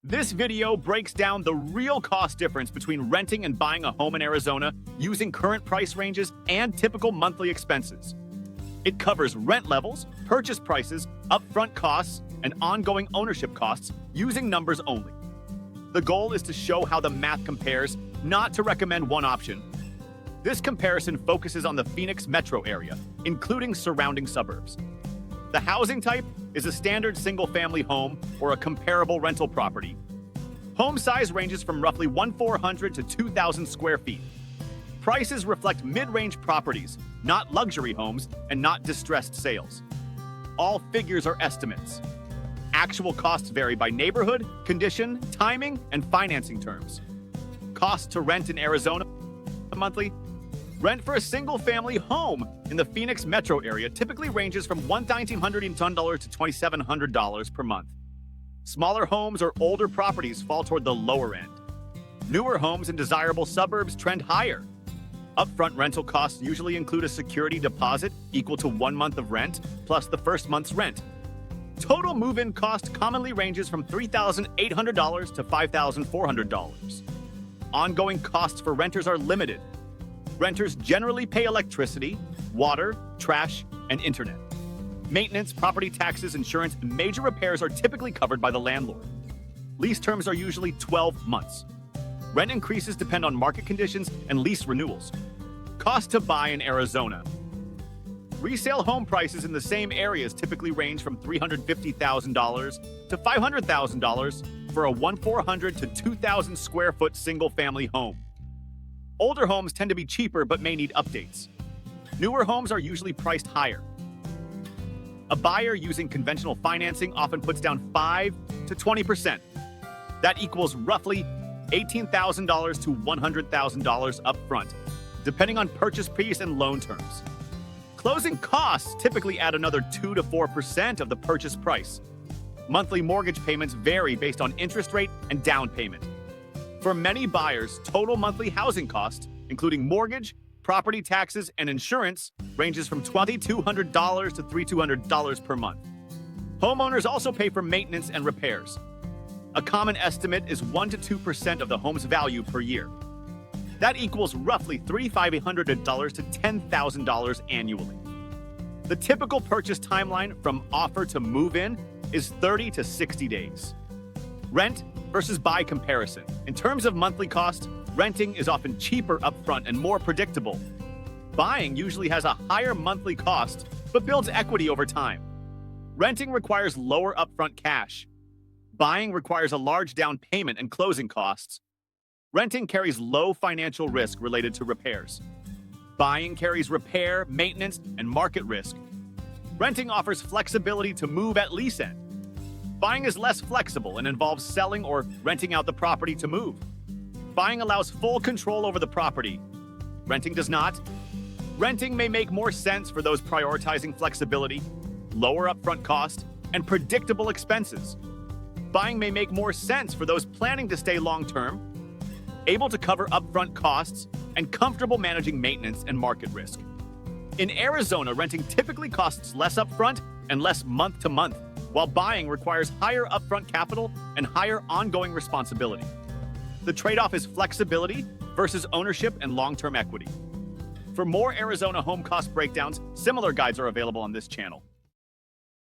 This video breaks down the real cost difference between renting and buying a home in Arizona using current price ranges and typical monthly expenses. It covers rent levels, purchase prices, upfront costs, and ongoing ownership costs using numbers only. The goal is to show how the math compares, not to recommend one option. This comparison focuses on the Phoenix metro area, including surrounding suburbs. The housing type is a standard single-family home or a comparable rental property. Home size ranges from roughly 1,400 to 2,000 square feet. Prices reflect mid-range properties, not luxury homes and not distressed sales. All figures are estimates. Actual costs vary by neighborhood, condition, timing, and financing terms. Cost to rent in Arizona monthly. Rent for a single-family home in the Phoenix metro area typically ranges from $1,910 to $2,700 per month. Smaller homes or older properties fall toward the lower end. Newer homes in desirable suburbs trend higher. Upfront rental costs usually include a security deposit equal to 1 month of rent plus the first month's rent. Total move-in cost commonly ranges from $3,800 to $5,400. Ongoing costs for renters are limited. Renters generally pay electricity, water, trash, and internet. Maintenance, property taxes, insurance, and major repairs are typically covered by the landlord. Lease terms are usually 12 months. Rent increases depend on market conditions and lease renewals. Cost to buy in Arizona. Resale home prices in the same areas typically range from $350,000 to $500,000 for a 1,400 to 2,000 square foot single-family home. Older homes tend to be cheaper but may need updates. Newer homes are usually priced higher. A buyer using conventional financing often puts down 5 to 20%. That equals roughly $18,000 to $100,000 upfront, depending on purchase price and loan terms. Closing costs typically add another 2 to 4% of the purchase price. Monthly mortgage payments vary based on interest rate and down payment. For many buyers, total monthly housing cost, including mortgage, property taxes, and insurance, ranges from $2,200 to $3,200 per month. Homeowners also pay for maintenance and repairs. A common estimate is 1 to 2% of the home's value per year. That equals roughly $3,500 to $10,000 annually. The typical purchase timeline from offer to move-in is 30 to 60 days. Rent versus buy comparison. In terms of monthly cost, renting is often cheaper upfront and more predictable. Buying usually has a higher monthly cost, but builds equity over time. Renting requires lower upfront cash. Buying requires a large down payment and closing costs. Renting carries low financial risk related to repairs. Buying carries repair, maintenance, and market risk. Renting offers flexibility to move at lease end. Buying is less flexible and involves selling or renting out the property to move. Buying allows full control over the property. Renting does not. Renting may make more sense for those prioritizing flexibility, lower upfront cost, and predictable expenses. Buying may make more sense for those planning to stay long-term, able to cover upfront costs, and comfortable managing maintenance and market risk. In Arizona, renting typically costs less upfront and less month-to-month, while buying requires higher upfront capital and higher ongoing responsibility. The trade-off is flexibility versus ownership and long-term equity. For more Arizona home cost breakdowns, similar guides are available on this channel.